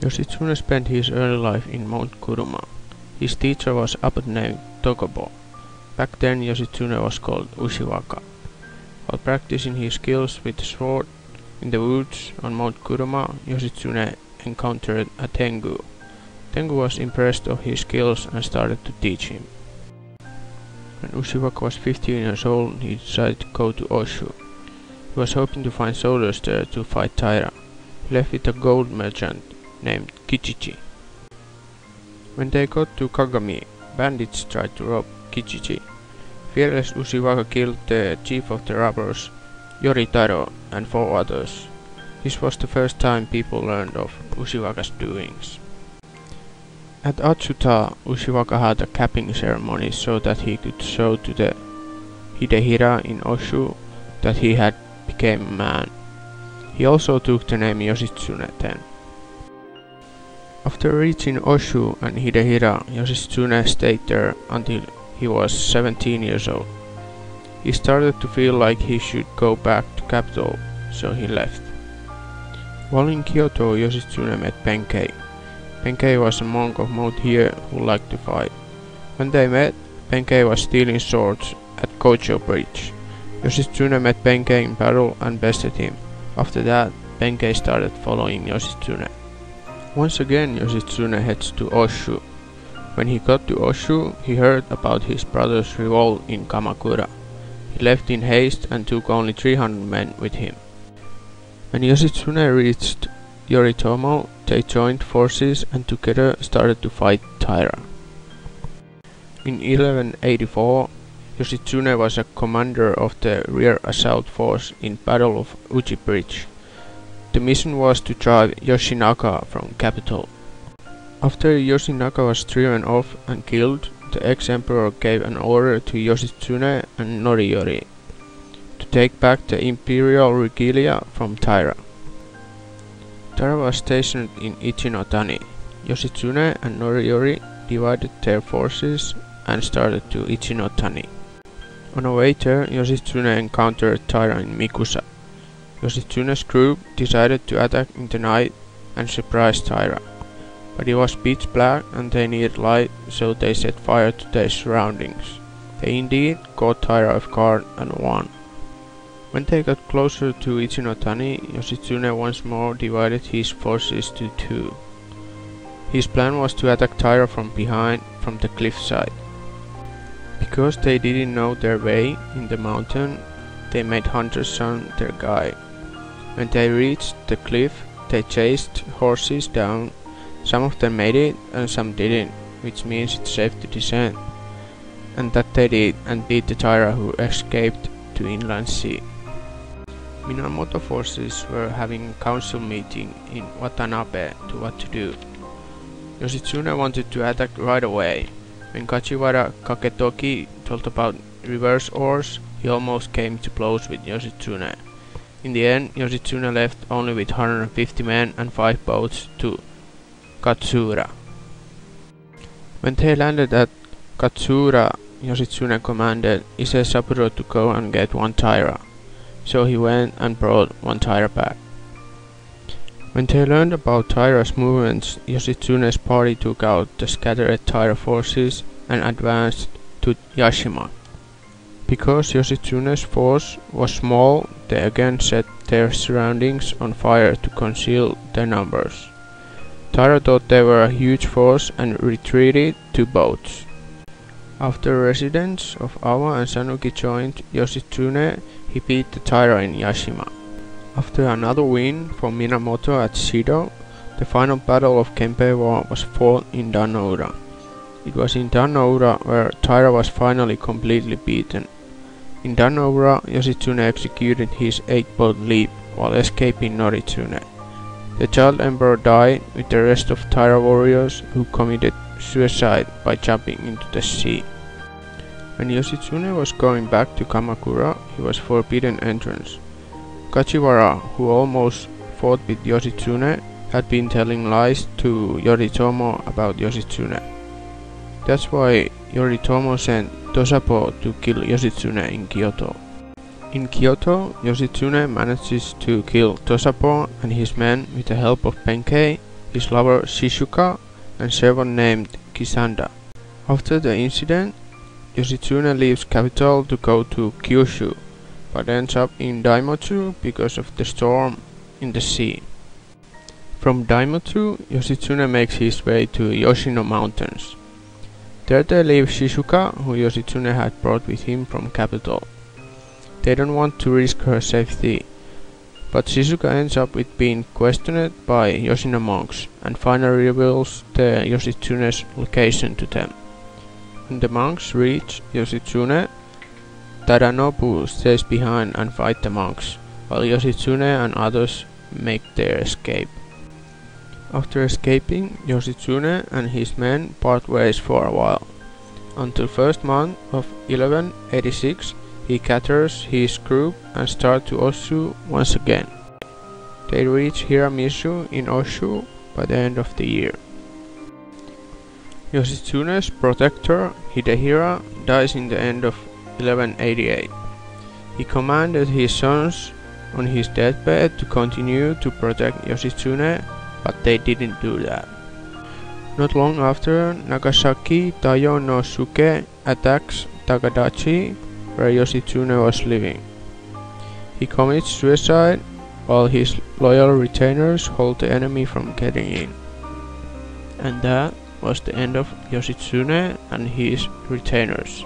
Yoshitsune spent his early life in Mount Kuruma. His teacher was abbot named Tokobo. Back then Yoshitsune was called Ushiwaka. While practicing his skills with the sword in the woods on Mount Kuruma, Yoshitsune encountered a Tengu. Tengu was impressed of his skills and started to teach him. When Ushiwaka was 15 years old, he decided to go to Oshu. He was hoping to find soldiers there to fight Taira. He left with a gold merchant named Kichichi. When they got to Kagami, bandits tried to rob Kichichi. Fearless Ushiwaka killed the chief of the robbers, Yoritaro, and 4 others. This was the first time people learned of Ushiwaka's doings. At Atsuta, Ushiwaka had a capping ceremony so that he could show to the Hidehira in Oshu that he had become a man. He also took the name Yoshitsune then. After reaching Oshu and Hidehira, Yoshitsune stayed there until he was 17 years old. He started to feel like he should go back to capital, so he left. While in Kyoto, Yoshitsune met Benkei. Benkei was a monk of Mount Hiei who liked to fight. When they met, Benkei was stealing swords at Kocho Bridge. Yoshitsune met Benkei in battle and bested him. After that, Benkei started following Yoshitsune. Once again, Yoshitsune heads to Oshu. When he got to Oshu, he heard about his brother's revolt in Kamakura. He left in haste and took only 300 men with him. When Yoshitsune reached Yoritomo, they joined forces and together started to fight Taira. In 1184, Yoshitsune was a commander of the rear assault force in Battle of Uji Bridge. The mission was to drive Yoshinaka from capital. After Yoshinaka was driven off and killed, the ex-emperor gave an order to Yoshitsune and Noriyori to take back the imperial regalia from Taira. Taira was stationed in Ichinotani. Yoshitsune and Noriyori divided their forces and started to Ichinotani. On the way there, Yoshitsune encountered Taira in Mikusa. Yoshitsune's group decided to attack in the night and surprise Taira. But it was pitch black and they needed light, so they set fire to their surroundings. They indeed caught Taira off guard and won. When they got closer to Ichinotani, Yoshitsune once more divided his forces to 2. His plan was to attack Taira from behind, from the cliffside. Because they didn't know their way in the mountain, they made Hunter's son their guide. When they reached the cliff, they chased horses down. Some of them made it and some didn't, which means it's safe to descend. And that they did, and beat the Taira who escaped to inland sea. Minamoto forces were having a council meeting in Watanabe to what to do. Yoshitsune wanted to attack right away. When Kachiwara Kaketoki told about reverse oars, he almost came to blows with Yoshitsune. In the end, Yoshitsune left only with 150 men and 5 boats to Katsura. When they landed at Katsura, Yoshitsune commanded Ise Saburo to go and get 1 Taira. So he went and brought 1 Taira back. When they learned about Taira's movements, Yoshitsune's party took out the scattered Taira forces and advanced to Yashima. Because Yoshitsune's force was small, they again set their surroundings on fire to conceal their numbers. Taira thought they were a huge force and retreated to boats. After residents of Awa and Sanuki joined Yoshitsune, he beat the Taira in Yashima. After another win for Minamoto at Shido, the final battle of Kempei War was fought in Danoura. It was in Danoura where Taira was finally completely beaten. In Danoura, Yoshitsune executed his 8-boat leap while escaping Noritsune. The child emperor died with the rest of Taira warriors who committed suicide by jumping into the sea. When Yoshitsune was going back to Kamakura, he was forbidden entrance. Kachiwara, who almost fought with Yoshitsune, had been telling lies to Yoritomo about Yoshitsune. That's why Yoritomo sent Tosapo to kill Yoshitsune in Kyoto. In Kyoto, Yoshitsune manages to kill Tosapo and his men with the help of Benkei his lover Shizuka, and servant named Kisanda. After the incident, Yoshitsune leaves capital to go to Kyushu, but ends up in Daimotu because of the storm in the sea. From Daimotu, Yoshitsune makes his way to Yoshino Mountains. There they leave Shizuka, who Yoshitsune had brought with him from capital. They don't want to risk her safety, but Shizuka ends up with being questioned by Yoshino monks and finally reveals the Yoshitsune's location to them. When the monks reach Yoshitsune, Tadanobu stays behind and fight the monks, while Yoshitsune and others make their escape. After escaping, Yoshitsune and his men part ways for a while. Until first month of 1186, he gathers his group and starts to Oshu once again. They reach Hiramishu in Oshu by the end of the year. Yoshitsune's protector, Hidehira, dies in the end of 1188. He commanded his sons on his deathbed to continue to protect Yoshitsune, but they didn't do that. Not long after, Nagasaki Taiyo no Suke attacks Takadachi, where Yoshitsune was living. He commits suicide, while his loyal retainers hold the enemy from getting in. And that was the end of Yoshitsune and his retainers.